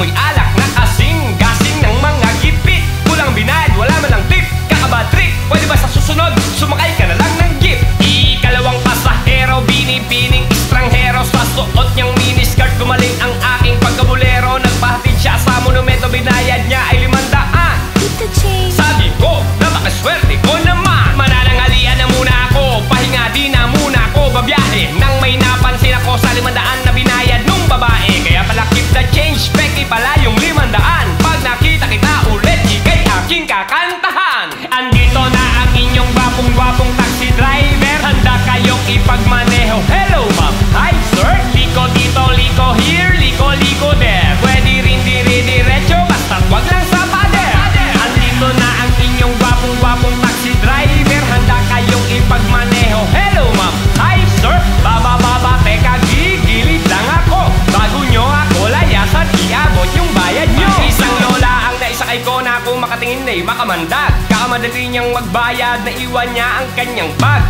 Amoy alak na kasing-gasing ng mga gipit. Kulang binayad, wala man lang tip. Kakabad trip, pwede ba sa susunod sumakay ka na lang ng jeep? Ikalawang pasahero, binibining estranghero. Sa suot niyang miniskirt, gumaling ang aking pagkabulero. Nagpahatid siya sa monumento, binayad niya ay 500. Sabi ko, napakaswerte ko naman. Mananangalian na muna ako, pahinga di na muna ako babiyahe. Nang may napansin ako sa 500 na binayad nung babae. Kaya pala keep the change, peki pala yung 500. Pag nakita kita ulit, ikay aking kakantahan. Andito na ang inyong gwapong-gwapong taxi driver. Handa kayong ipagmaneho. Hello ma'am, hi sir. Liko dito, liko here, liko there. Pwede rin dire-diretso, basta't wag lang sa pader. Andito na ang inyong gwapong-gwapong taxi driver. Handa kayong ipagmaneho. Hello ma'am, hi sir. Baba, teka, gigilid lang ako. Bago nyo ako layasan, iabot yung bayad nyo. Isang lola ang naisakay ko na kung makatingin ay makamandag. Kakamadali niyang magbayad, naiwan niya ang kanyang bag.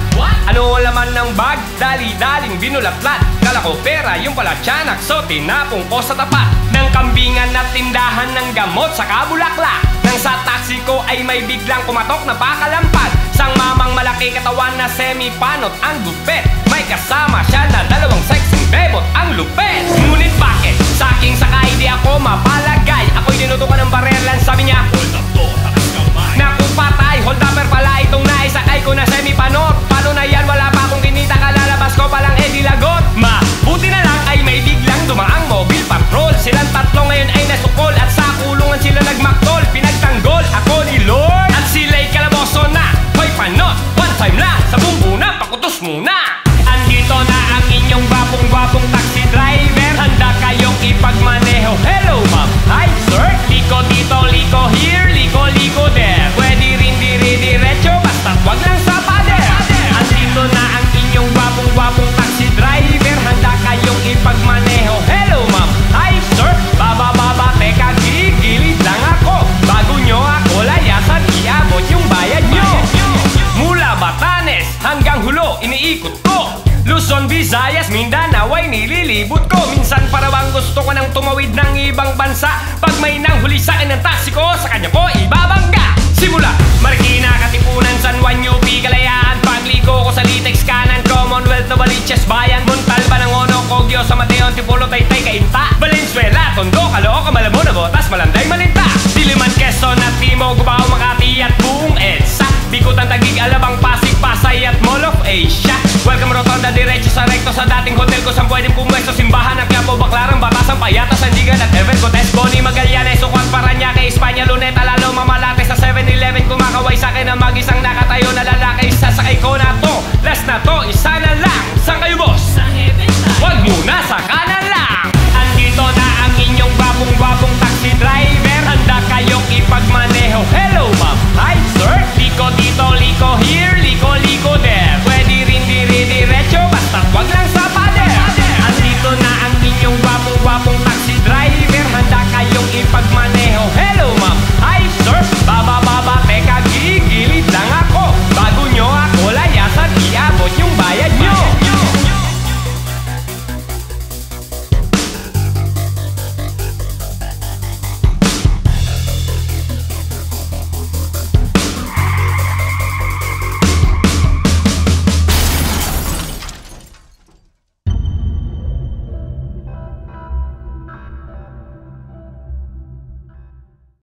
Ano laman ng bag? Dali-daling binulatlat. Kala ko pera, yung pala tiyanak. So tinapong ko sa tapat ng kambingan na tindahan ng gamot sa Kabulaklak. Nang sa taxi ko ay may biglang kumatok na pakalampag. Sang mamang malaki katawan na semi-panot ang gupet. May kasama siya na dalawang sexy bebot ang lupet. Ngunit bakit? Sa aking sakay di ako mapalagay. Ako'y dinutukan ng barelan, sabi niya hold up to, takas kamay. Naku patay, hold upper pala itong naisakay ko na semi-panot. Paano na yan? Wala pa akong kinita, kalalabas ko palang edilagot. Buti na lang ay may biglang dumaang mobile patrol. Silang tatlo ngayon ay nasukol at sa kulungan sila nagmaktol. Pinagtanggol ako ni Lord at sila'y kalaboso na. Hoy panot, one time lang, sa bumbuna, pakutos muna. Andito na ang inyong gwapong-gwapong taxi driver. Handa kayong ipagmaneho. Hello ma'am, hi sir. Liko dito, liko here, liko there. Pwede rin dire-diretso, basta't wag lang sa pader. Andito na ang inyong gwapong-gwapong taxi driver. Handa kayong ipagmaneho. Hello ma'am, hi sir. Baba, teka, gigilid lang ako. Bago nyo ako layasan, iabot yung bayad nyo. Mula Batanes hanggang Hulo, iniikot ko. Luzon, Visayas, Mindanao ay nililibot ko. Minsan parang gusto ko nang tumawid ng ibang bansa. Pag may nanghuli sa akin ng taxi ko, sa kanya ko ibabangga. Simula Marikina, Katipunan, San Juan, UP, Kalayaan. Pagliko ko sa Litex, Kanan, Commonwealth, Novaliches, Bayan, Montalban, Angono, Kogyo, San Mateo, Antipolo, Taytay, Cainta, Valenzuela, Tondo, Caloocan, Malabon, Navotas, Malanday, Malinta, Diliman, Quezon at Timog, Cubao, Makati at buong EDSA. Bikutan, Taguig, Alabang, Pasig, Pasay at Mall of Asia. Welcome Rotonda, diretso sa rekto sa dating hotel ko. Saan pwedeng pumwesto, simbahan ng Quiapo, Baclaran, Batasan, Payata, Sandigan at Evercotes, Boni, Magallanes, Sukat, Parañaque, Espanya, Luneta, Lalo, Mamalate sa 7-Eleven. Kumakaway sa akin ang mag-isang nakatayo na lalaki. Sasakay ko na to, last na to, isa na